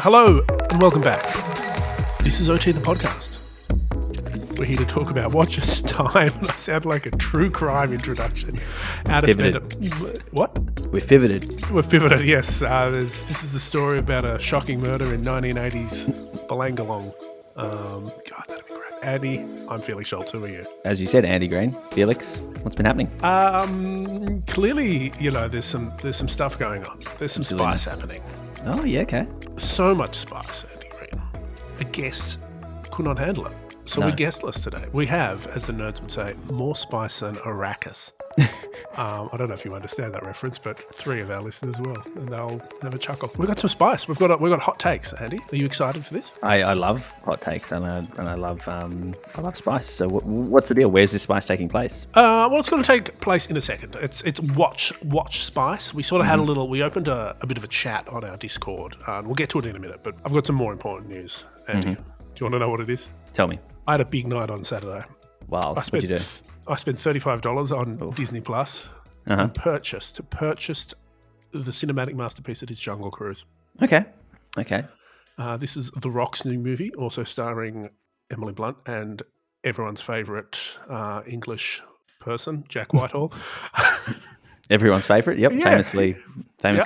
Hello and welcome back. This is OT the podcast. We're here to talk about Watch Us Time. I sound like a true crime introduction. How to spend what? We've pivoted. We've pivoted, yes. This is the story about a shocking murder in 1980s Balangalong. God, that'd be great. Andy, I'm Felix Schultz. Who are you? As you said, Andy Green. Felix, what's been happening? Clearly, there's some stuff going on. There's some spice happening. Oh, yeah, okay. So much spice, Andy Green. A guest could not handle it. So we're guestless today. We have, as the nerds would say, more spice than Arrakis. I don't know if you understand that reference, but 3 of our listeners will, and they'll have a chuckle. We've got some spice. We've got hot takes, Andy. Are you excited for this? I love hot takes, and I love spice. So what's the deal? Where's this spice taking place? Well, it's going to take place in a second. It's watch spice. We sort of had we opened a bit of a chat on our Discord, and we'll get to it in a minute. But I've got some more important news, Andy. Do you want to know what it is? Tell me. I had a big night on Saturday. Wow, what'd you do? I spent $35 on Disney Plus and purchased the cinematic masterpiece that is Jungle Cruise. Okay. This is The Rock's new movie, also starring Emily Blunt and everyone's favourite English person, Jack Whitehall. Everyone's favourite, yep. Yeah. Famously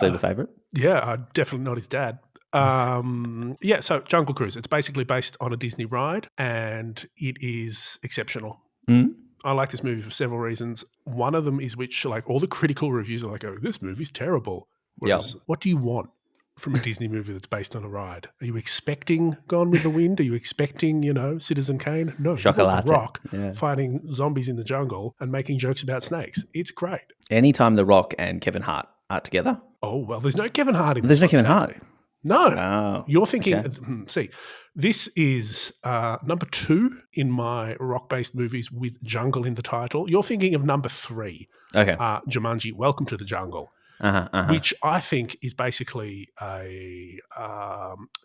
the favourite. Yeah, definitely not his dad. So Jungle Cruise, it's basically based on a Disney ride and it is exceptional. I like this movie for several reasons. One of them is which, like, all the critical reviews are like, oh, this movie's terrible. Whereas, what do you want from a Disney movie that's based on a ride? Are you expecting Gone with the Wind? Are you expecting, Citizen Kane? No. Chocolate. The Rock fighting zombies in the jungle and making jokes about snakes. It's great. Anytime The Rock and Kevin Hart are together. Oh, well, there's no Kevin Hart in this. There's no Kevin Hart. No. Oh, You're thinking, see, this is number 2 in my rock-based movies with jungle in the title. You're thinking of number 3. Okay. Jumanji, Welcome to the Jungle, which I think is basically a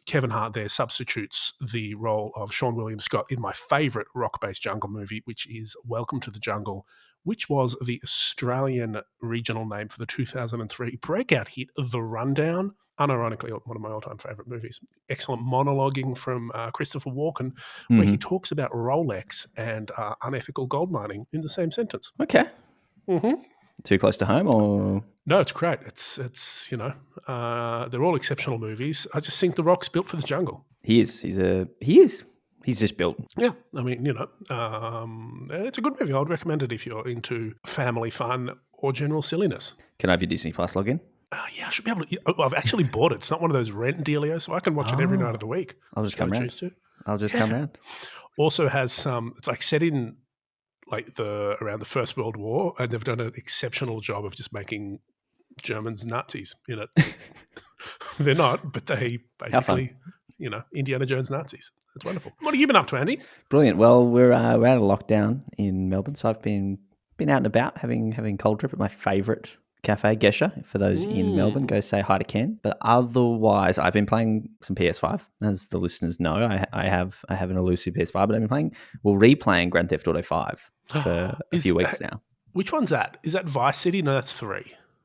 Kevin Hart there substitutes the role of Sean William Scott in my favourite rock-based jungle movie, which is Welcome to the Jungle, which was the Australian regional name for the 2003 breakout hit, The Rundown. Unironically, one of my all-time favourite movies. Excellent monologuing from Christopher Walken, where he talks about Rolex and unethical gold mining in the same sentence. Okay. Too close to home, or no? It's great. It's they're all exceptional movies. I just think The Rock's built for the jungle. He is. He's just built. Yeah, I mean, it's a good movie. I would recommend it if you're into family fun or general silliness. Can I have your Disney Plus login? Yeah, I should be able to. I've actually bought it. It's not one of those rent dealios, so I can watch it every night of the week. I'll just come round. Come round. Also has some. It's like set in like around the First World War, and they've done an exceptional job of just making Germans Nazis in it. They're not, but they basically, Indiana Jones Nazis. It's wonderful. What have you been up to, Andy? Brilliant. Well, we're out of lockdown in Melbourne, so I've been out and about having cold drip at my favourite cafe, Gesher. For those in Melbourne, go say hi to Ken. But otherwise, I've been playing some PS5. As the listeners know, I have an elusive PS5, but I've been replaying Grand Theft Auto 5 for a few weeks now. Which one's that? Is that Vice City? No, that's 3.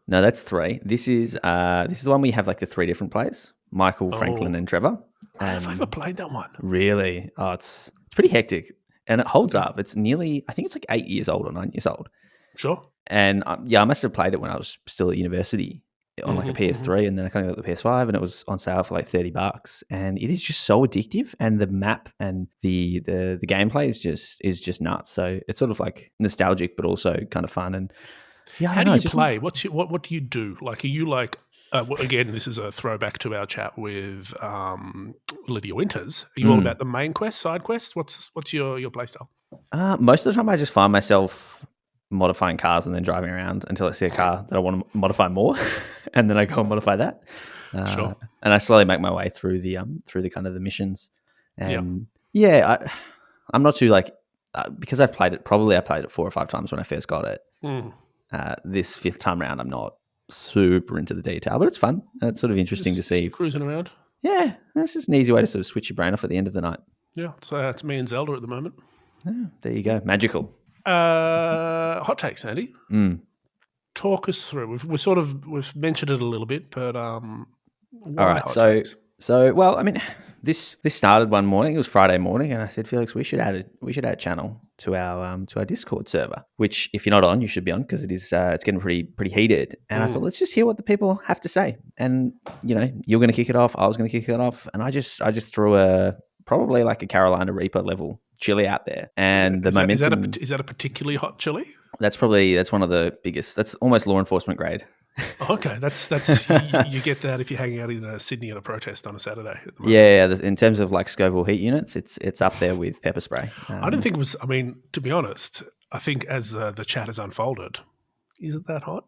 No, that's 3. This is the one where you have like the 3 different players: Michael, Franklin, and Trevor. Have I ever played that one? Really? Oh, it's pretty hectic, and it holds up. It's nearly, I think it's like 8 years old or 9 years old. Sure. And I must have played it when I was still at university on like a PS3, and then I kind of got the PS5, and it was on sale for like $30, and it is just so addictive. And the map and the gameplay is just nuts. So it's sort of like nostalgic, but also kind of fun. And how do you play? What do you do? Like, are you like? Again, this is a throwback to our chat with Lydia Winters. Are you all about the main quest, side quest? What's your play style? Most of the time, I just find myself modifying cars and then driving around until I see a car that I want to modify more, and then I go and modify that. Sure. And I slowly make my way through the kind of the missions. And I'm not too like because I played it 4 or 5 times when I first got it. This 5th time round, I'm not super into the detail, but it's fun. And it's sort of interesting to see. Cruising around. Yeah, that's just an easy way to sort of switch your brain off at the end of the night. Yeah, so it's me and Zelda at the moment. Yeah, there you go. Magical. Hot takes, Andy. Talk us through. We've mentioned it a little bit, but all right. So takes? So, well, I mean, this started one morning. It was Friday morning, and I said, Felix, we should add a channel to our Discord server. Which, if you're not on, you should be on because it's getting pretty heated. And I thought, let's just hear what the people have to say. And you're going to kick it off. I was going to kick it off, and I just threw probably like a Carolina Reaper level chili out there, and the momentum. Is that a particularly hot chili? That's one of the biggest. That's almost law enforcement grade. Okay, that's you get that if you're hanging out in Sydney at a protest on a Saturday. Yeah. In terms of like Scoville heat units, it's up there with pepper spray. I didn't think it was. I mean, to be honest, I think as the chat has unfolded, is it that hot?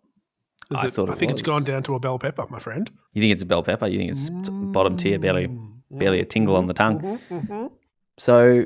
I think it's gone down to a bell pepper, my friend. You think it's a bell pepper? You think it's bottom tier, barely a tingle on the tongue? So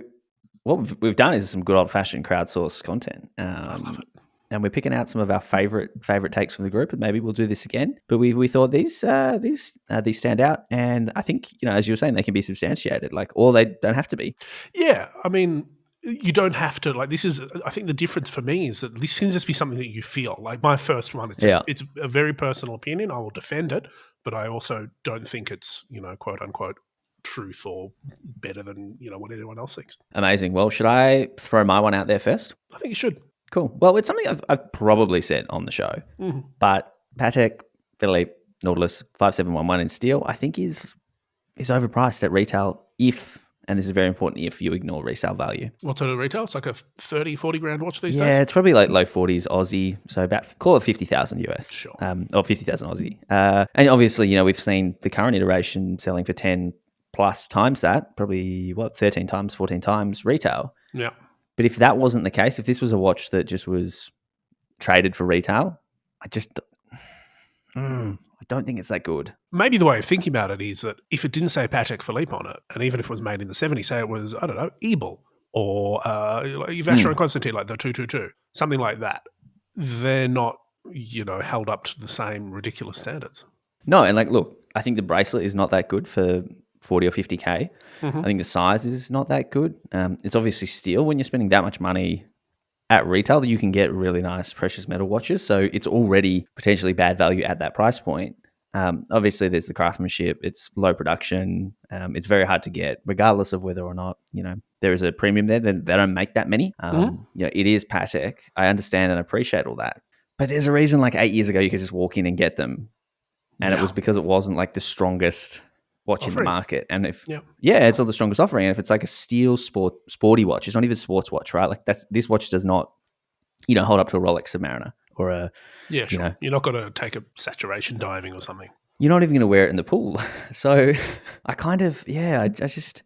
what we've done is some good old fashioned crowdsourced content. I love it. And we're picking out some of our favorite takes from the group, and maybe we'll do this again. But we thought these stand out, and I think as you were saying, they can be substantiated, or they don't have to be. Yeah, I mean, you don't have to. Like, this is. I think the difference for me is that this can just be something that you feel. Like my first one, it's a very personal opinion. I will defend it, but I also don't think it's quote unquote truth or better than what anyone else thinks. Amazing. Well, should I throw my one out there first? I think you should. Cool. Well, it's something I've probably said on the show, but Patek Philippe Nautilus 5711 in steel, I think is overpriced at retail and this is very important, if you ignore resale value. What's it at retail? It's like a 30, 40 grand watch these days? Yeah, it's probably like low 40s Aussie, so call it 50,000 US. Sure. Or 50,000 Aussie. And obviously, we've seen the current iteration selling for 10 plus times that, probably 13 times, 14 times retail. Yeah. But if that wasn't the case, if this was a watch that just was traded for retail, I don't think it's that good. Maybe the way of thinking about it is that if it didn't say Patek Philippe on it, and even if it was made in the 70s, say it was, I don't know, Ebel or Vacheron and Constantine, like the 222, something like that, they're not, held up to the same ridiculous standards. No, and look, I think the bracelet is not that good for 40 or 50K. I think the size is not that good. It's obviously steel. When you're spending that much money at retail, you can get really nice precious metal watches. So it's already potentially bad value at that price point. Obviously, there's the craftsmanship. It's low production. It's very hard to get, regardless of whether or not there is a premium there. They don't make that many. It is Patek. I understand and appreciate all that. But there's a reason. Like 8 years ago, you could just walk in and get them, and it was because it wasn't like the strongest watch in the market. And it's not the strongest offering. And if it's like a steel sporty watch, it's not even a sports watch, right? Like this watch does not, hold up to a Rolex Submariner or a sure. You're not going to take a saturation diving or something. You're not even going to wear it in the pool. So I kind of I just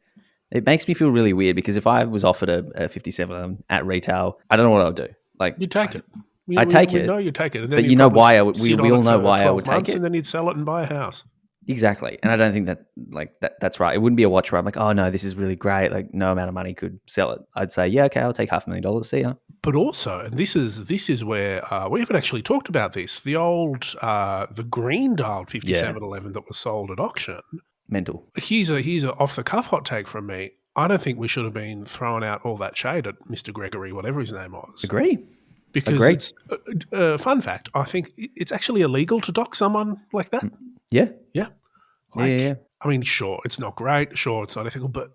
it makes me feel really weird, because if I was offered a 57 at retail, I don't know what I would do. Like, you take it. I take it. No, you take it. And then but why we all know why I would take it. And then you'd sell it and buy a house. Exactly. And I don't think that's right. It wouldn't be a watch where I'm like, oh no, this is really great. Like, no amount of money could sell it. I'd say, yeah, okay, I'll take $500,000. See ya. But also, and this is where we haven't actually talked about this. The old, the green dialed 5711 that was sold at auction. Mental. Here's a off the cuff hot take from me. I don't think we should have been throwing out all that shade at Mr. Gregory, whatever his name was. Agree. Because it's, fun fact, I think it's actually illegal to dock someone like that. Yeah. Yeah. Yeah. I mean, sure, it's not great. Sure, it's not ethical, but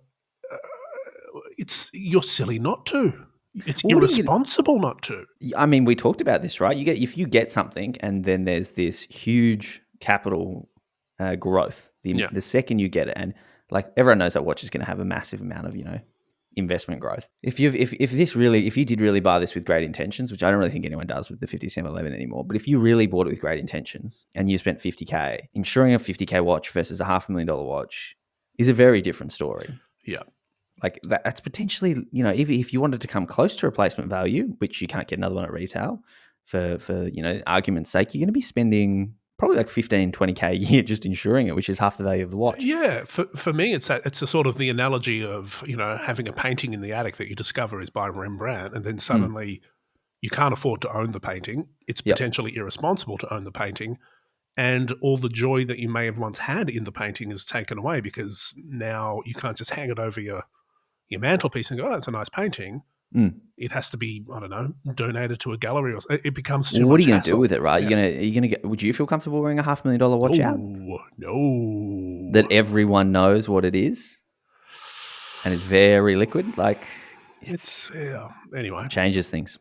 you're silly not to. It's irresponsible not to. I mean, we talked about this, right? If you get something and then there's this huge capital growth, the second you get it, and like everyone knows that watch is going to have a massive amount of investment growth. If you did really buy this with great intentions, which I don't really think anyone does with the 5711 anymore, but if you really bought it with great intentions and you spent 50K, insuring a 50K watch versus a $500,000 watch is a very different story. Yeah. Like that's potentially, if you wanted to come close to replacement value, which you can't get another one at retail, for argument's sake, you're going to be spending probably like 15, 20K a year just insuring it, which is half the value of the watch. Yeah, for me, it's a sort of the analogy of having a painting in the attic that you discover is by Rembrandt, and then suddenly you can't afford to own the painting. It's potentially irresponsible to own the painting, and all the joy that you may have once had in the painting is taken away because now you can't just hang it over your mantelpiece and go, oh, it's a nice painting. It has to be, I don't know, donated to a gallery, or it becomes too Well, much. what are you going to hassle. do with it, right? Yeah. Are you going to get? Would you feel comfortable wearing a $500,000 watch out No. that everyone knows what it is, and it's very liquid? Like It's anyway. Changes things.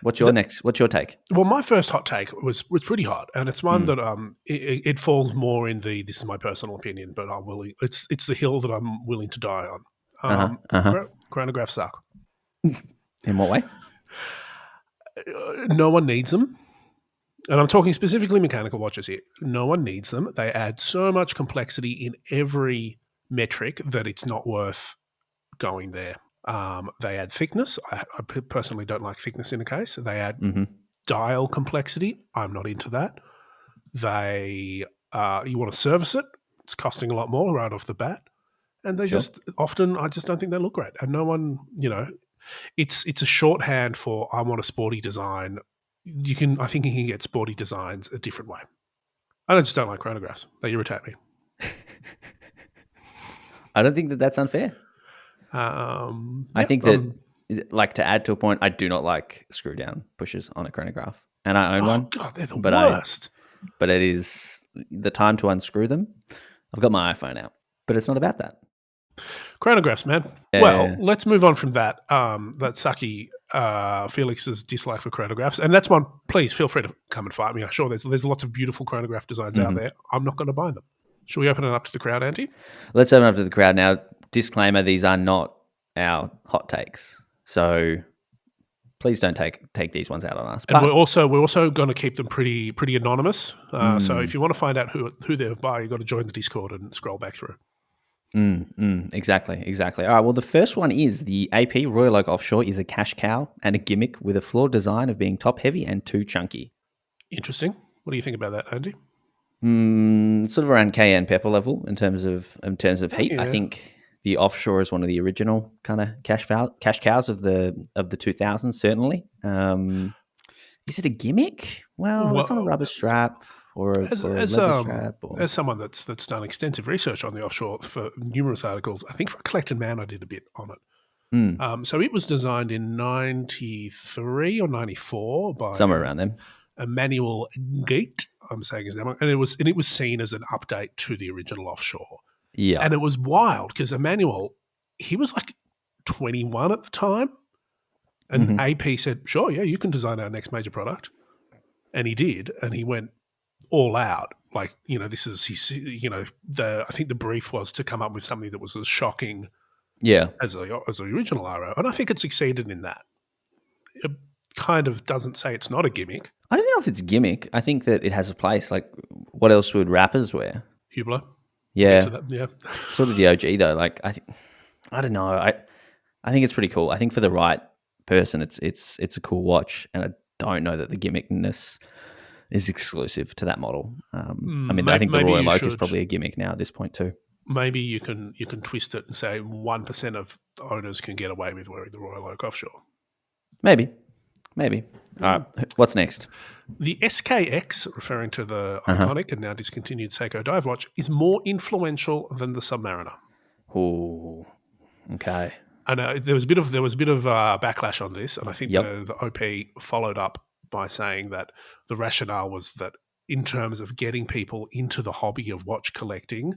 What's your next? What's your take? Well, my first hot take was pretty hot, and it's one that it falls more in the, this is my personal opinion, but I'm willing. It's the hill that I'm willing to die on. Chronographs suck. In what way? No one needs them. And I'm talking specifically mechanical watches here. No one needs them. They add so much complexity in every metric that it's not worth going there. They add thickness. I personally don't like thickness in a case. They add dial complexity. I'm not into that. They you want to service it. It's costing a lot more right off the bat. And they just often, I just don't think they look great. And no one, it's a shorthand for I want a sporty design. I think you can get sporty designs a different way. I just don't like chronographs. They irritate me. I don't think that that's unfair. I think that, like, to add to a point, I do not like screw down pushes on a chronograph, and I own one. God, they're the worst. But it is the time to unscrew them. I've got my iPhone out, but it's not about that. Chronographs, man. Yeah. Well, let's move on from that. That sucky Felix's dislike for chronographs, and that's one. Please feel free to come and fight me. I'm sure there's lots of beautiful chronograph designs out there. I'm not going to buy them. Should we open it up to the crowd, Andy? Let's open it up to the crowd now. Disclaimer: these are not our hot takes, so please don't take these ones out on us. And we're also going to keep them pretty anonymous. So if you want to find out who they're by, you've got to join the Discord and scroll back through. Exactly. All right. Well, the first one is the AP Royal Oak Offshore is a cash cow and a gimmick with a flawed design of being top heavy and too chunky. Interesting. What do you think about that, Andy? Sort of around cayenne pepper level in terms of heat. Yeah. I think the Offshore is one of the original kind of cash cows of the 2000s. Certainly. Is it a gimmick? Well, it's on a rubber strap. Or a leather strap. As someone that's done extensive research on the Offshore for numerous articles, I think for Collected Man I did a bit on it. So it was designed in 93 or 94 by somewhere around then. Emmanuel Gate, I'm saying his name, and it was seen as an update to the original Offshore. Yeah, and it was wild because Emmanuel, he was like 21 at the time, and AP said, "Sure, yeah, you can design our next major product," and he did, and he went all out. Like, this is I think the brief was to come up with something that was as shocking, as the original RO, and I think it succeeded in that. It kind of doesn't say it's not a gimmick. I don't know if it's a gimmick. I think that it has a place. Like, what else would rappers wear? Hublot. Yeah. Yeah. Sort of the OG though. Like, I don't know. I think it's pretty cool. I think for the right person, it's a cool watch, and I don't know that the gimmickness is exclusive to that model. I think the Royal Oak is probably a gimmick now at this point too. Maybe you can twist it and say 1% of owners can get away with wearing the Royal Oak Offshore. Maybe. All right, what's next? The SKX, referring to the iconic and now discontinued Seiko dive watch, is more influential than the Submariner. Oh, okay. And there was a bit of backlash on this, and I think the OP followed up by saying that the rationale was that in terms of getting people into the hobby of watch collecting,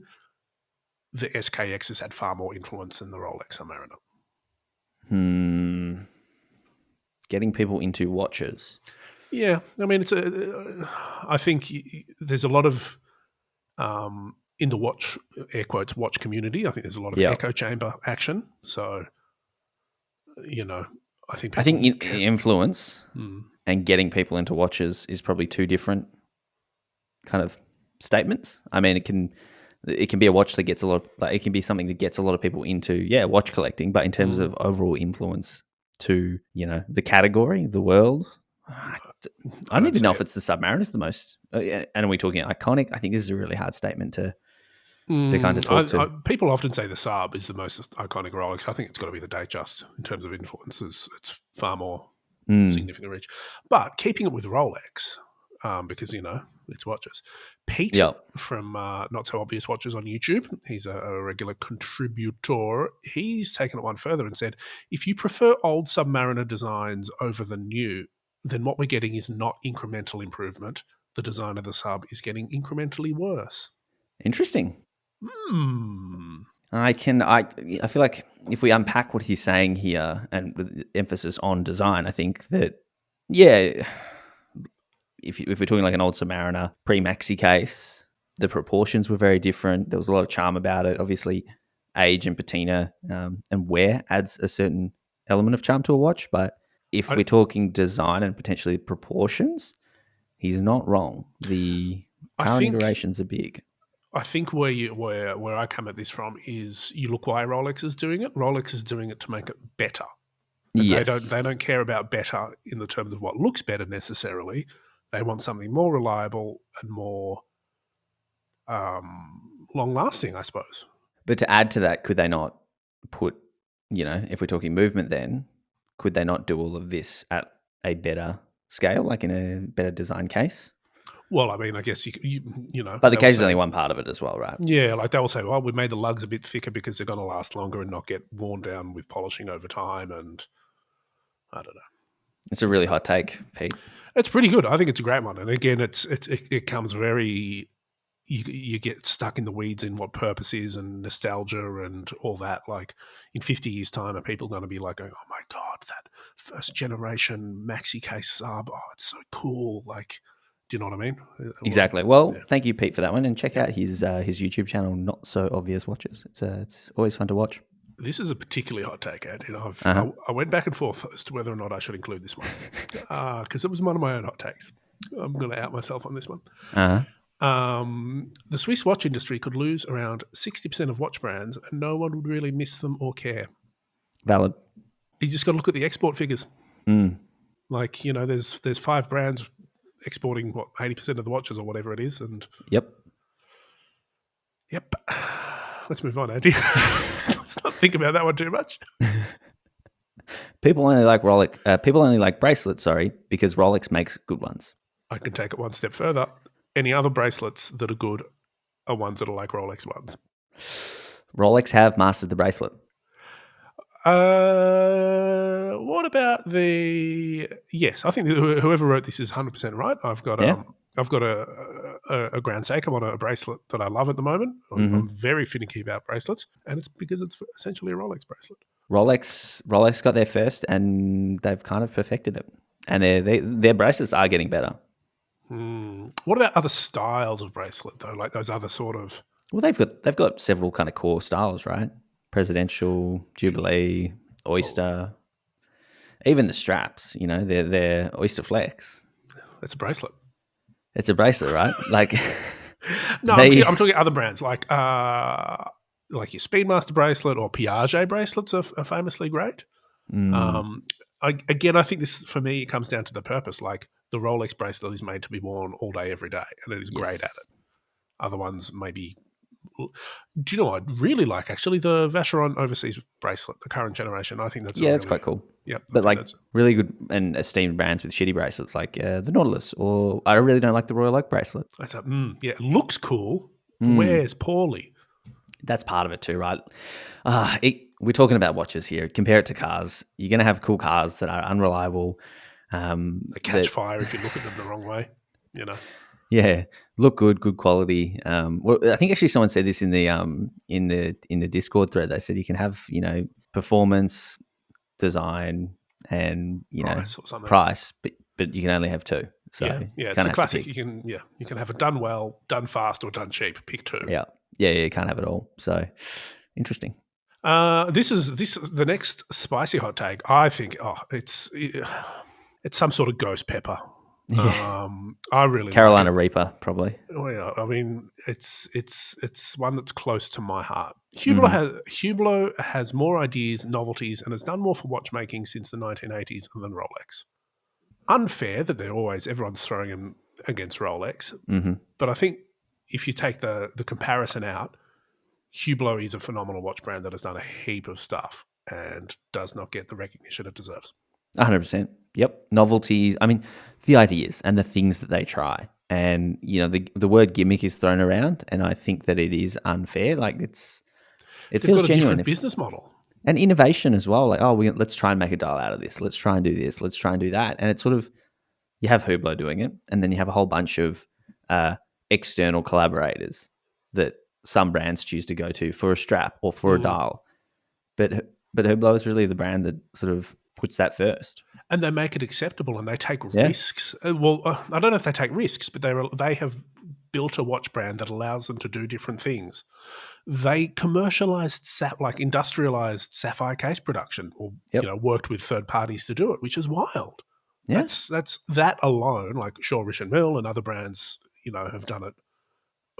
the SKX has had far more influence than the Rolex Submariner. Getting people into watches. Yeah, I mean, I think there's a lot of in the watch, air quotes, watch community. I think there's a lot of echo chamber action. So, I think influence and getting people into watches is probably two different kind of statements. I mean, it can be a watch that gets a lot. Like, it can be something that gets a lot of people into watch collecting. But in terms of overall influence to the category, the world, I don't even know if it's the Submariner is the most. And are we talking iconic? I think this is a really hard statement to kind of talk to. People often say the Sub is the most iconic Rolex. I think it's got to be the Datejust in terms of influence. It's far more significant reach. But keeping it with Rolex, because, it's watches. Pete Yep. from Not So Obvious Watches on YouTube, he's a regular contributor. He's taken it one further and said, if you prefer old Submariner designs over the new, then what we're getting is not incremental improvement. The design of the sub is getting incrementally worse. Interesting. Hmm. I feel like if we unpack what he's saying here and with emphasis on design, I think that, yeah, if we're talking like an old Submariner pre-maxi case, the proportions were very different. There was a lot of charm about it. Obviously, age and patina and wear adds a certain element of charm to a watch. But if we're talking design and potentially proportions, he's not wrong. The current iterations are big. I think where I come at this from is you look why Rolex is doing it. Rolex is doing it to make it better. And Yes. they don't care about better in the terms of what looks better necessarily. They want something more reliable and more long lasting, I suppose. But to add to that, could they not put, if we're talking movement then, could they not do all of this at a better scale, like in a better design case? Well, I mean, I guess But the case is only one part of it as well, right? Yeah, like they will say, well, we made the lugs a bit thicker because they're going to last longer and not get worn down with polishing over time. And I don't know. It's a really hot take, Pete. It's pretty good. I think it's a great one. And again, it comes very. You get stuck in the weeds in what purpose is and nostalgia and all that. Like in 50 years' time, are people going to be like, going, oh my God, that first generation maxi case sub, oh, it's so cool. Like, do you know what I mean? Exactly. Well, thank you, Pete, for that one. And check out his YouTube channel, Not So Obvious Watches. It's always fun to watch. This is a particularly hot take, Ed. I went back and forth as to whether or not I should include this one because it was one of my own hot takes. I'm going to out myself on this one. The Swiss watch industry could lose around 60% of watch brands and no one would really miss them or care. Valid. You just got to look at the export figures. Like, there's 5 brands exporting, 80% of the watches or whatever it is. And Yep. Let's move on, Andy. Let's not think about that one too much. People only like Rolex. People only like bracelets, because Rolex makes good ones. I can take it one step further. Any other bracelets that are good are ones that are like Rolex ones. Rolex have mastered the bracelet. What about the? Yes, I think whoever wrote this is 100% right. I've got a Grand Seiko on a bracelet that I love at the moment. I'm very finicky about bracelets, and it's because it's essentially a Rolex bracelet. Rolex got there first, and they've kind of perfected it. And their bracelets are getting better. What about other styles of bracelet though? Like those other sort of. Well, they've got several kind of core styles, right? Presidential, Jubilee, Oyster, even the straps. They're Oyster Flex. It's a bracelet. It's a bracelet, right? Like, no, I'm talking other brands like your Speedmaster bracelet or Piaget bracelets are famously great. I think this, for me, it comes down to the purpose. Like the Rolex bracelet is made to be worn all day, every day, and it is great at it. Other ones maybe. Do you know what I'd really like, actually? The Vacheron Overseas bracelet, the current generation. I think that's that's quite cool. Yeah, but like really good and esteemed brands with shitty bracelets, like the Nautilus, or I really don't like the Royal Oak bracelet. It looks cool, wears poorly. That's part of it too, right? We're talking about watches here. Compare it to cars. You're going to have cool cars that are unreliable. They catch fire if you look at them the wrong way, Yeah, look good quality. Well, I think actually someone said this in the Discord thread. They said you can have performance, design, and price, but you can only have 2. So it's a classic. You can have it done well, done fast, or done cheap. Pick 2. Yeah, you can't have it all. So interesting. This is the next spicy hot take. I think it's some sort of ghost pepper. Yeah. I really Carolina Reaper, probably. Oh yeah, I mean it's one that's close to my heart. Hublot has more ideas, novelties, and has done more for watchmaking since the 1980s than Rolex. Unfair that everyone's throwing him against Rolex, but I think if you take the comparison out, Hublot is a phenomenal watch brand that has done a heap of stuff and does not get the recognition it deserves. 100%. Yep. Novelties. I mean, the ideas and the things that they try. And, the word gimmick is thrown around, and I think that it is unfair. Like, it They've feels got a genuine. different business model. And innovation as well. Like, let's try and make a dial out of this. Let's try and do this. Let's try and do that. And it's sort of, you have Hublot doing it, and then you have a whole bunch of external collaborators that some brands choose to go to for a strap or for a dial. But Hublot is really the brand that sort of puts that first. And they make it acceptable, and they take risks. Well, I don't know if they take risks, but they have built a watch brand that allows them to do different things. They commercialized, industrialized sapphire case production, or worked with third parties to do it, which is wild. Yeah. That's that alone. Like Shaw Rich Mill and other brands, have done it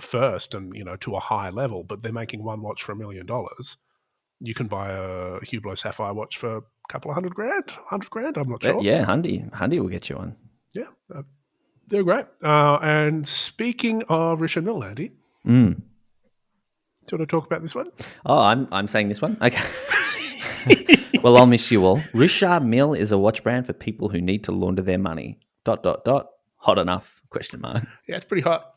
first and to a high level, but they're making one watch for $1 million. You can buy a Hublot Sapphire watch for a couple of $100,000. I'm not sure. Yeah, Hundy will get you one. Yeah, they're great. And speaking of Richard Mill, Andy, do you want to talk about this one? Oh, I'm saying this one. Okay. Well, I'll miss you all. Richard Mill is a watch brand for people who need to launder their money. ... Hot enough? ? Yeah, it's pretty hot.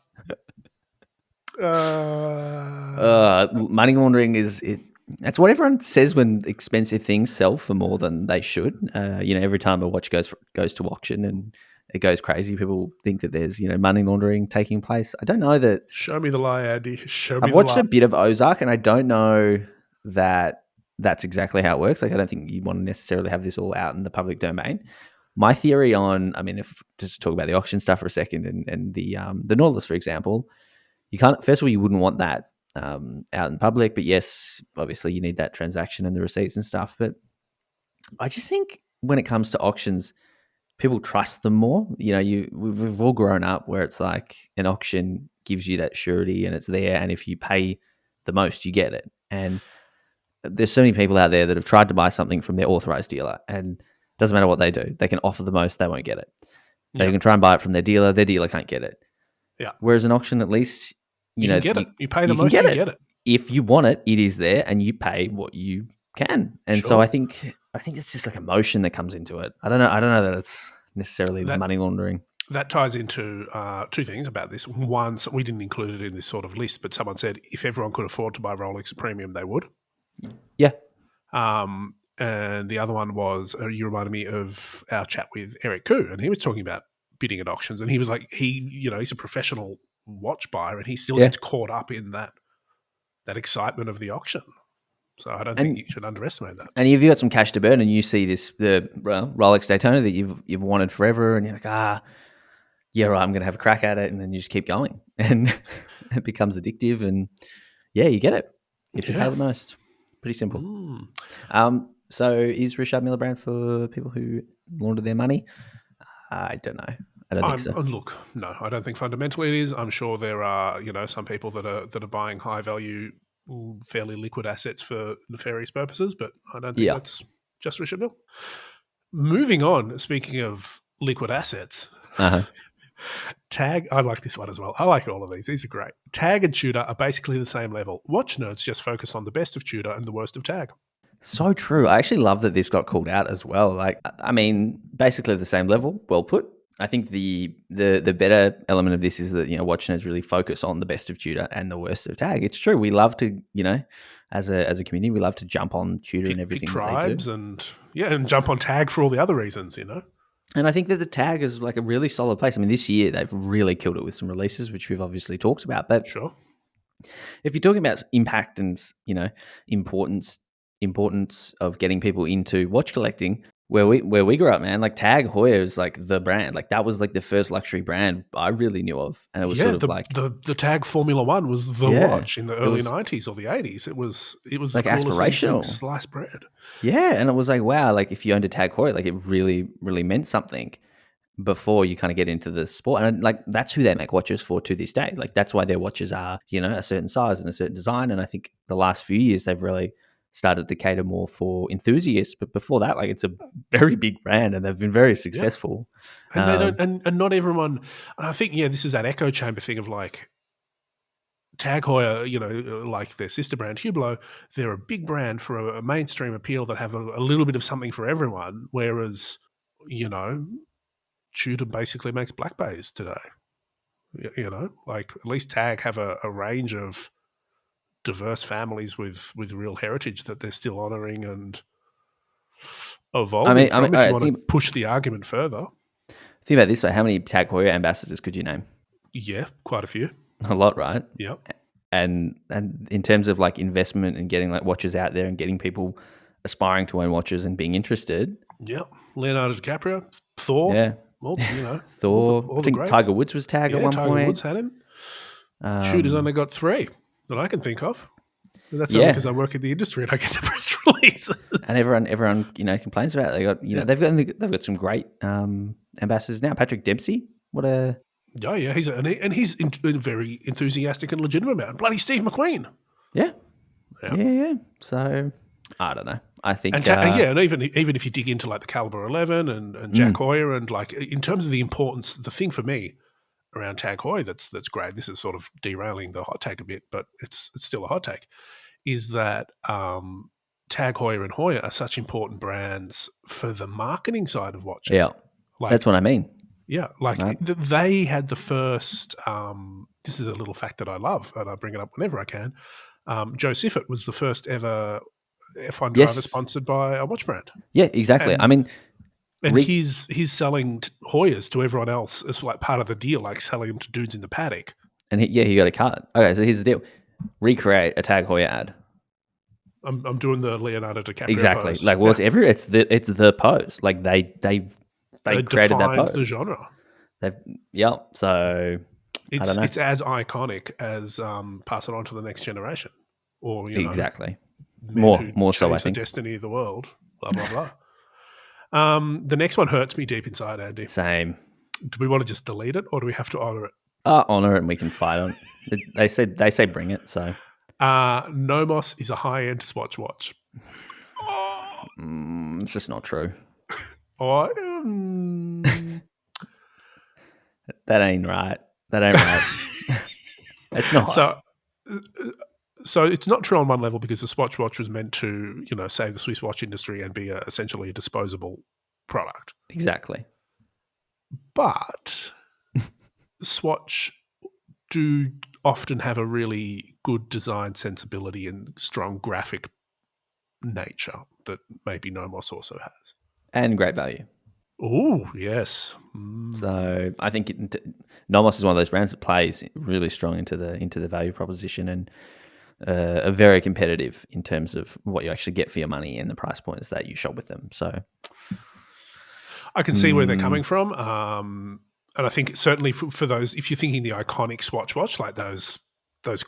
Money laundering is it. That's what everyone says when expensive things sell for more than they should. Every time a watch goes to auction and it goes crazy, people think that there's money laundering taking place. I don't know that. Show me the lie, Andy. Show me. I've watched a bit of Ozark, and I don't know that that's exactly how it works. Like, I don't think you want to necessarily have this all out in the public domain. My theory if just talk about the auction stuff for a second, and the Nautilus, for example, you can't. First of all, you wouldn't want that out in public, but yes, obviously you need that transaction and the receipts and stuff. But I just think when it comes to auctions, people trust them more. We've all grown up where it's like an auction gives you that surety and it's there, and if you pay the most, you get it. And there's so many people out there that have tried to buy something from their authorized dealer, and it doesn't matter what they do, they can offer the most, they won't get it. They can try and buy it from their dealer can't get it. Yeah. Whereas an auction, at least you can get it. You pay the most, you get it. If you want it, it is there, and you pay what you can. And so I think it's just like emotion that comes into it. I don't know that it's necessarily money laundering. That ties into two things about this. One, we didn't include it in this sort of list, but someone said if everyone could afford to buy Rolex at premium, they would. Yeah. And the other one was, you reminded me of our chat with Eric Koo, and he was talking about bidding at auctions, and he was like, he's a professional watch buyer, and he still gets caught up in that excitement of the auction. So I don't think you should underestimate that. And if you got some cash to burn and you see the Rolex Daytona that you've wanted forever, and you're like, yeah, right, I'm going to have a crack at it, and then you just keep going, and it becomes addictive, and you get it if you pay the most. Pretty simple. So is Richard Mille brand for people who launder their money? I don't know. I don't think so. Look, no, I don't think fundamentally it is. I'm sure there are, some people that are buying high value, fairly liquid assets for nefarious purposes, but I don't think that's just Richard Mille. Moving on, speaking of liquid assets, Tag, I like this one as well. I like all of these. These are great. Tag and Tudor are basically the same level. Watch nerds just focus on the best of Tudor and the worst of Tag. So true. I actually love that this got called out as well. Like, I mean, basically the same level. Well put. I think the better element of this is that, watch nerds really focus on the best of Tudor and the worst of Tag. It's true. We love to, as a community, we love to jump on Tudor and everything that they do. And jump on Tag for all the other reasons, And I think that the Tag is like a really solid place. I mean, this year they've really killed it with some releases, which we've obviously talked about. But sure, if you're talking about impact and importance of getting people into watch collecting, where we grew up, man, like Tag Heuer is like the brand. Like that was like the first luxury brand I really knew of, and it was sort of like the Tag Formula One was the watch in the early 90s or the 80s. It was like aspirational sliced bread. Yeah, and it was like, wow, like if you owned a Tag Heuer, like it really really meant something before you kind of get into the sport. And like that's who they make watches for to this day. Like that's why their watches are a certain size and a certain design. And I think the last few years they've really started to cater more for enthusiasts, but before that, like it's a very big brand and they've been very successful. And they don't, and not everyone. And I think this is that echo chamber thing of like Tag Heuer, like their sister brand Hublot, they're a big brand for a mainstream appeal that have a little bit of something for everyone. Whereas Tudor basically makes black bays today. Like at least Tag have a range of diverse families with real heritage that they're still honouring and evolving from. If you want to push the argument further, think about it this way: how many Tag Heuer ambassadors could you name? Yeah, quite a few. A lot, right? Yep. And in terms of like investment and getting like watches out there and getting people aspiring to own watches and being interested. Yep. Leonardo DiCaprio, Thor. Yeah. Well, Thor. all I think greats. Tiger Woods was Tag at one point. Tiger Woods had him. Tudor's only got 3 that I can think of. And that's only because I work in the industry and I get the press releases. And everyone complains about it. They've got some great ambassadors now. Patrick Dempsey, what a he's very enthusiastic and legitimate about it. Bloody Steve McQueen. Yeah. So I don't know. I think and even if you dig into like the Caliber 11 and Jack Heuer and like in terms of the importance, the thing for me around Tag Heuer that's great. This is sort of derailing the hot take a bit, but it's still a hot take. Is that Tag Heuer and Heuer are such important brands for the marketing side of watches. Yeah, that's what I mean. Yeah, like they had the first. This is a little fact that I love, and I bring it up whenever I can. Joe Siffert was the first ever F1 driver sponsored by a watch brand. Yeah, exactly. And he's selling Heuers to everyone else as like part of the deal, like selling them to dudes in the paddock. And he got a cut. Okay, so here's the deal: recreate a Tag Heuer ad. I'm doing the Leonardo DiCaprio exactly. pose. Like, well, it's the pose. Like they created that pose. The genre. So it's as iconic as Pass It On to the Next Generation, or exactly more so. I think the destiny of the world. Blah blah blah. The next one hurts me deep inside, Andy. Same. Do we want to just delete it, or do we have to honor it? Honor it, and we can fight on it. They say bring it. So Nomos is a high-end Swatch watch. It's just not true. That ain't right. It's not. So it's not true on one level because the Swatch watch was meant to, save the Swiss watch industry and be essentially a disposable product. Exactly. But Swatch do often have a really good design sensibility and strong graphic nature that maybe Nomos also has. And great value. Oh, yes. So I think Nomos is one of those brands that plays really strong into the value proposition and are very competitive in terms of what you actually get for your money and the price points that you shop with them. So I can see where they're coming from. And I think certainly for those, if you're thinking the iconic Swatch watch, like those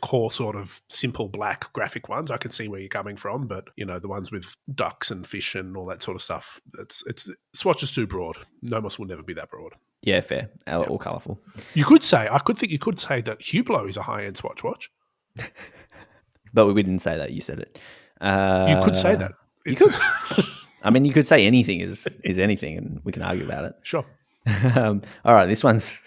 core sort of simple black graphic ones, I can see where you're coming from. But the ones with ducks and fish and all that sort of stuff, it's Swatch is too broad. Nomos will never be that broad. Yeah, fair. All colourful. You could say that Hublot is a high-end Swatch watch. But we didn't say that. You said it. You could say that. You could. I mean, you could say anything is anything, and we can argue about it. Sure. All right, this one's.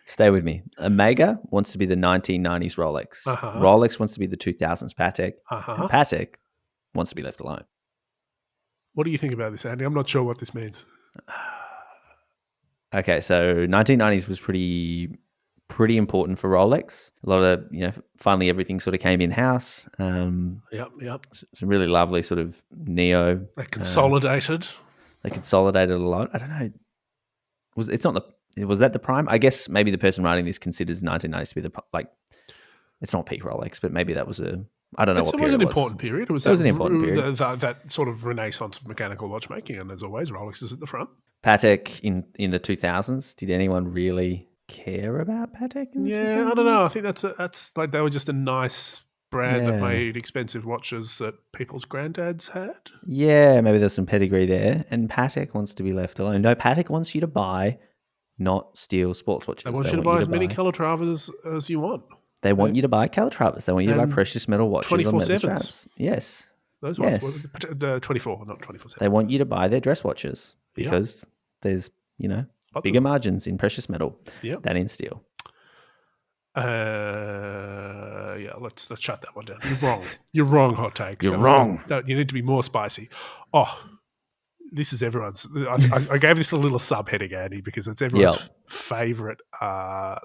Stay with me. Omega wants to be the 1990s Rolex. Rolex wants to be the 2000s Patek. And Patek wants to be left alone. What do you think about this, Andy? I'm not sure what this means. Okay, so 1990s was pretty important for Rolex. A lot of, finally everything sort of came in-house. Yep. Some really lovely sort of neo. They consolidated. They consolidated a lot. I don't know. Was that the prime? I guess maybe the person writing this considers 1990s to be it's not peak Rolex, but maybe that was I don't know what period it was. It was an important period. It was an important period. That sort of renaissance of mechanical watchmaking, and as always, Rolex is at the front. Patek in the 2000s. Did anyone really care about Patek in the 2000s? I don't know. I think that's like they were just a nice brand that made expensive watches that people's granddads had. Yeah, maybe there's some pedigree there. And Patek wants to be left alone. No, Patek wants you to buy, not steal sports watches. They want you to buy as many Calatravas as you want. They want you to buy Calatravas. They want you to buy precious metal watches 24/7s. Yes. Those ones. 24, not 24/7. They want you to buy their dress watches because there's, bigger margins in precious metal than in steel. Let's shut that one down. You're wrong. You're wrong, hot take. You're wrong. No, you need to be more spicy. Oh, This is everyone's. I gave this a little subheading, Andy, because it's everyone's favourite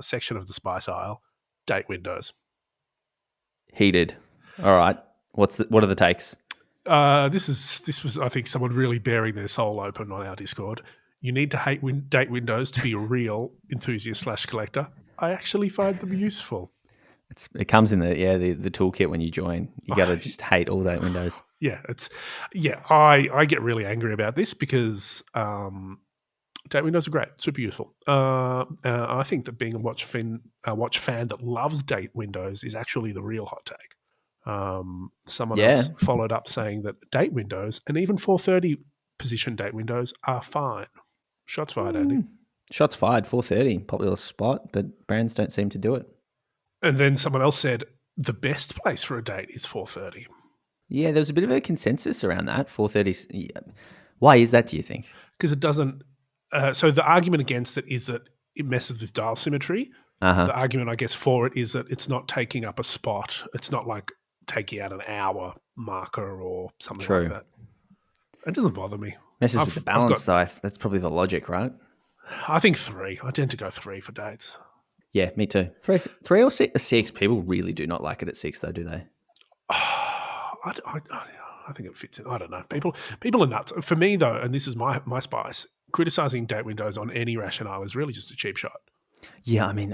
section of the spice aisle: date windows. Heated. All right. What are the takes? This was, I think, someone really bearing their soul open on our Discord. You need to hate date windows to be a real enthusiast / collector. I actually find them useful. It comes in the toolkit when you join. You got to just hate all date windows. Yeah, I get really angry about this because date windows are great, super useful. I think that being a watch fan that loves date windows is actually the real hot take. Someone else followed up saying that date windows and even 4:30 position date windows are fine. Shots fired, Andy. Shots fired. 4:30, popular spot, but brands don't seem to do it. And then someone else said the best place for a date is 4:30. Yeah, there was a bit of a consensus around that. 4:30. Why is that, do you think? Because it doesn't. So the argument against it is that it messes with dial symmetry. The argument, I guess, for it is that it's not taking up a spot. It's not like taking out an hour marker or something like that. It doesn't bother me. Messes with the balance, though. That's probably the logic, right? I think 3. I tend to go 3 for dates. Yeah, me too. 3 or 6. People really do not like it at 6, though, do they? I think it fits in. I don't know. People are nuts. For me, though, and this is my spice, criticising date windows on any rationale is really just a cheap shot. Yeah, I mean,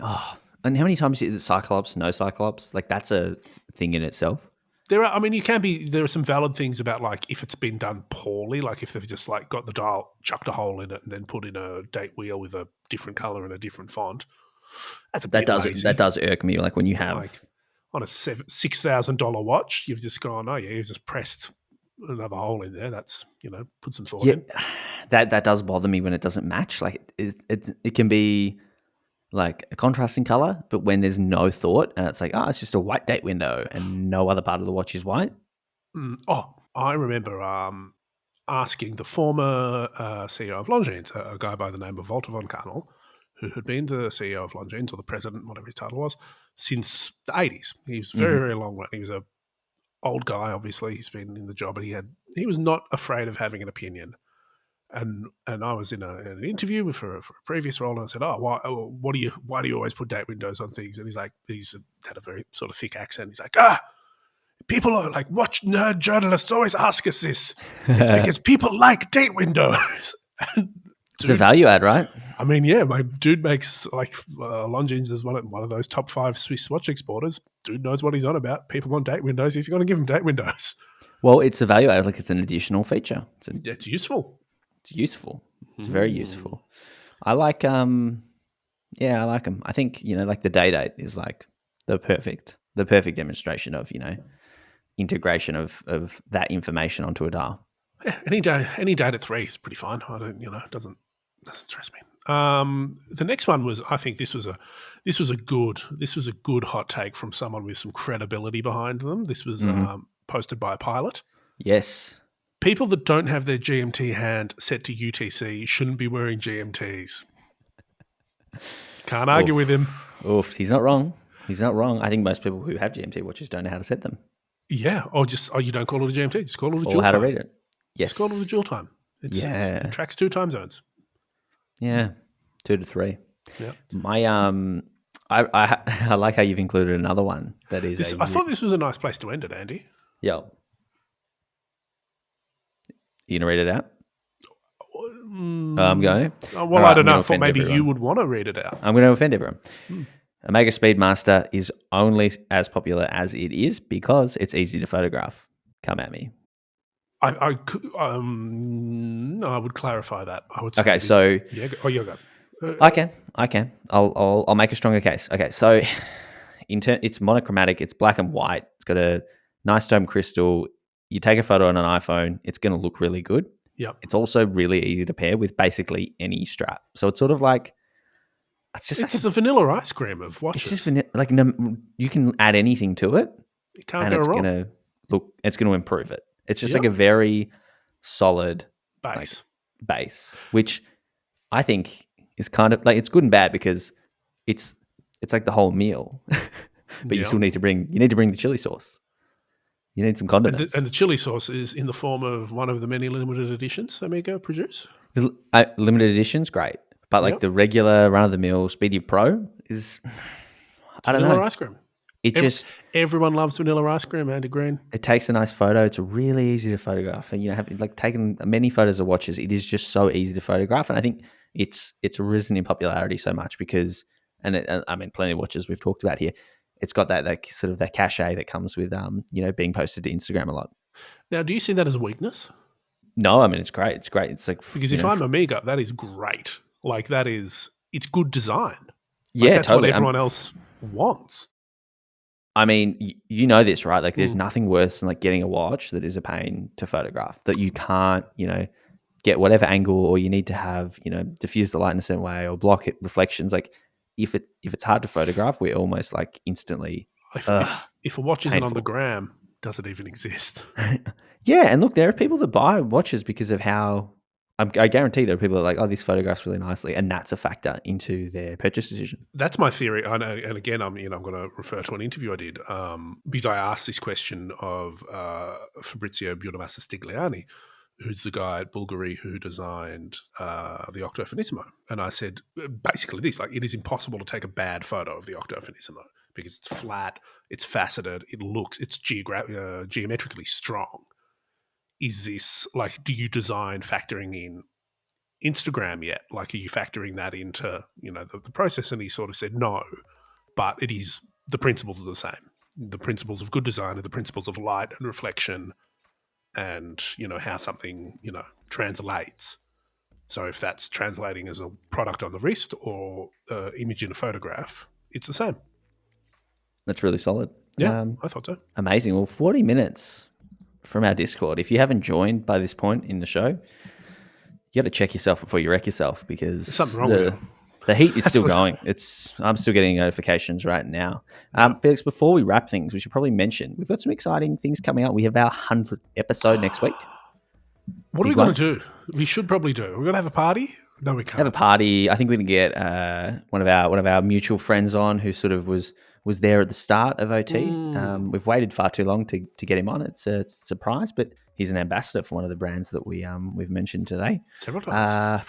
and how many times is it Cyclops, no Cyclops? Like, that's a thing in itself. There are some valid things about, like, if it's been done poorly, like if they've just like got the dial, chucked a hole in it, and then put in a date wheel with a different color and a different font. That does irk me. Like when you have on a $6,000 watch, you've just gone, oh yeah, you've just pressed another hole in there. That's, put some thought in. That does bother me when it doesn't match. Like it can be like a contrasting color, but when there's no thought and it's like, it's just a white date window and no other part of the watch is white. I remember asking the former CEO of Longines, a guy by the name of Walter von Karnel, who had been the CEO of Longines, or the president, whatever his title was, since the 80s. He was very, very long run. He was an old guy, obviously. He's been in the job, but he was not afraid of having an opinion. And I was in an interview for a previous role, and I said, why do you always put date windows on things? And he's had a very sort of thick accent. He's like, people are like, watch nerd journalists always ask us this. It's because people like date windows. It's a value add, right? I mean, yeah, my dude makes Longines is one of those top 5 Swiss watch exporters. Dude knows what he's on about. People want date windows. He's going to give them date windows. Well, it's a value add. Like it's an additional feature. It's useful. It's useful. It's very useful. I like I like them. I think, like the date is like the perfect demonstration of, integration of that information onto a dial. Yeah, any date at 3 is pretty fine. I don't, it doesn't stress me. The next one was, I think this was a good hot take from someone with some credibility behind them. This was posted by a pilot. Yes. People that don't have their GMT hand set to UTC shouldn't be wearing GMTs. Can't argue with him. Oof, he's not wrong. I think most people who have GMT watches don't know how to set them. Yeah, or you don't call it a GMT, just call it a dual time. Or how to read it. Yes. Just call it a dual time. It tracks 2 time zones. Yeah, 2 to 3. Yeah. My I like how you've included another one that is. I thought this was a nice place to end it, Andy. Yeah. You gonna read it out? I'm going. Well, I don't know. I thought maybe you would want to read it out. I'm going to offend everyone. Omega Speedmaster is only as popular as it is because it's easy to photograph. Come at me. I would clarify that. I would say okay. So you go. I can. I'll make a stronger case. Okay. So it's monochromatic. It's black and white. It's got a nice dome crystal. You take a photo on an iPhone, it's going to look really good. Yep. It's also really easy to pair with basically any strap. So it's sort of like it's the vanilla ice cream of watches. It's just you can add anything to it, you can't go wrong. It's going to improve it. It's just like a very solid base, which I think is kind of like it's good and bad because it's like the whole meal, but you still need to bring the chili sauce. You need some condiments. And the chili sauce is in the form of one of the many limited editions Amigo produce. The limited edition's great, but like the regular run-of-the-mill Speedy Pro is, I don't know. Vanilla ice cream. Everyone loves vanilla ice cream, Andy Green. It takes a nice photo. It's really easy to photograph, and taken many photos of watches. It is just so easy to photograph, and I think it's risen in popularity so much because, plenty of watches we've talked about here. It's got that sort of that cachet that comes with being posted to Instagram a lot. Now, do you see that as a weakness? No, it's great. It's great. It's like because if I'm Amiga, that is great. Like it's good design. That's totally what everyone else wants. You know this, right? Like, there's nothing worse than like getting a watch that is a pain to photograph, that you can't, get whatever angle, or you need to have, diffuse the light in a certain way or block it reflections. Like, if it's hard to photograph, we're almost like instantly. If a watch isn't on the gram, does it even exist? Yeah, and look, there are people that buy watches because of how. I guarantee there are people that are like, oh, this photographs really nicely, and that's a factor into their purchase decision. That's my theory. I know, and again, I'm going to refer to an interview I did because I asked this question of Fabrizio Buonamassa Stigliani, who's the guy at Bulgari who designed the Octo Finissimo, and I said basically this: like, it is impossible to take a bad photo of the Octo Finissimo because it's flat, it's faceted, it's geometrically strong. Is this like, do you design factoring in Instagram yet? Like, are you factoring that into, the process? And he sort of said no, but it is, the principles are the same. The principles of good design are the principles of light and reflection and, how something, translates. So if that's translating as a product on the wrist or image in a photograph, it's the same. That's really solid. Yeah, I thought so. Amazing. Well, 40 minutes from our Discord. If you haven't joined by this point in the show, you got to check yourself before you wreck yourself, because there's something wrong with it. The heat is still going. I'm still getting notifications right now. Felix, before we wrap things, we should probably mention we've got some exciting things coming up. We have our 100th episode next week. What are we going to do? We should probably do. We're going to have a party? No, we can't. Have a party. I think we're going to get one of our mutual friends on who sort of was there at the start of OT. We've waited far too long to get him on. It's a surprise, but he's an ambassador for one of the brands that we've mentioned today. Several times.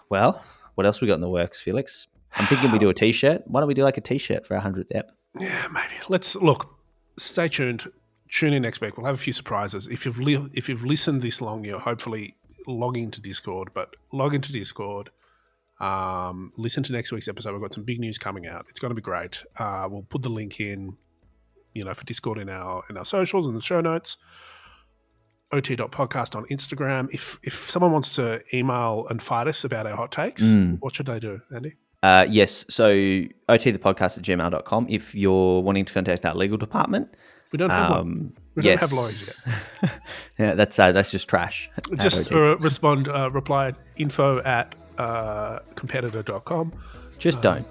Well, what else we got in the works, Felix? I'm thinking we do a T-shirt. Why don't we do like a T-shirt for our 100th ep? Yeah, maybe. Let's look. Stay tuned. Tune in next week. We'll have a few surprises. If you've listened this long, you're hopefully logging into Discord. But log into Discord. Listen to next week's episode. We've got some big news coming out. It's going to be great. We'll put the link in, for Discord in our socials and the show notes. ot.podcast on Instagram. If someone wants to email and fight us about our hot takes, what should they do, Andy? Yes. So otthepodcast@gmail.com. If you're wanting to contact our legal department. We don't have one. We don't have lawyers yet. Yeah, that's just trash. Just reply info@competitor.com. Just don't.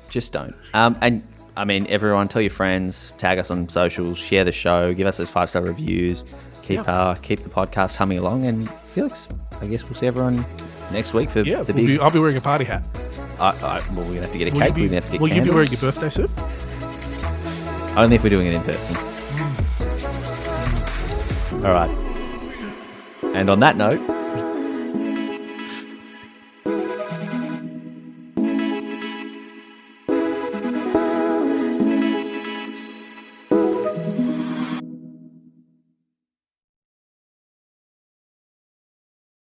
And I mean, everyone, tell your friends, tag us on socials, share the show, give us those 5-star reviews, keep the podcast humming along. And Felix, I guess we'll see everyone next week for the big. I'll be wearing a party hat. Well, we're gonna have to get a cake. We're gonna have to get. Will candles. You be wearing your birthday suit? Only if we're doing it in person. All right. And on that note.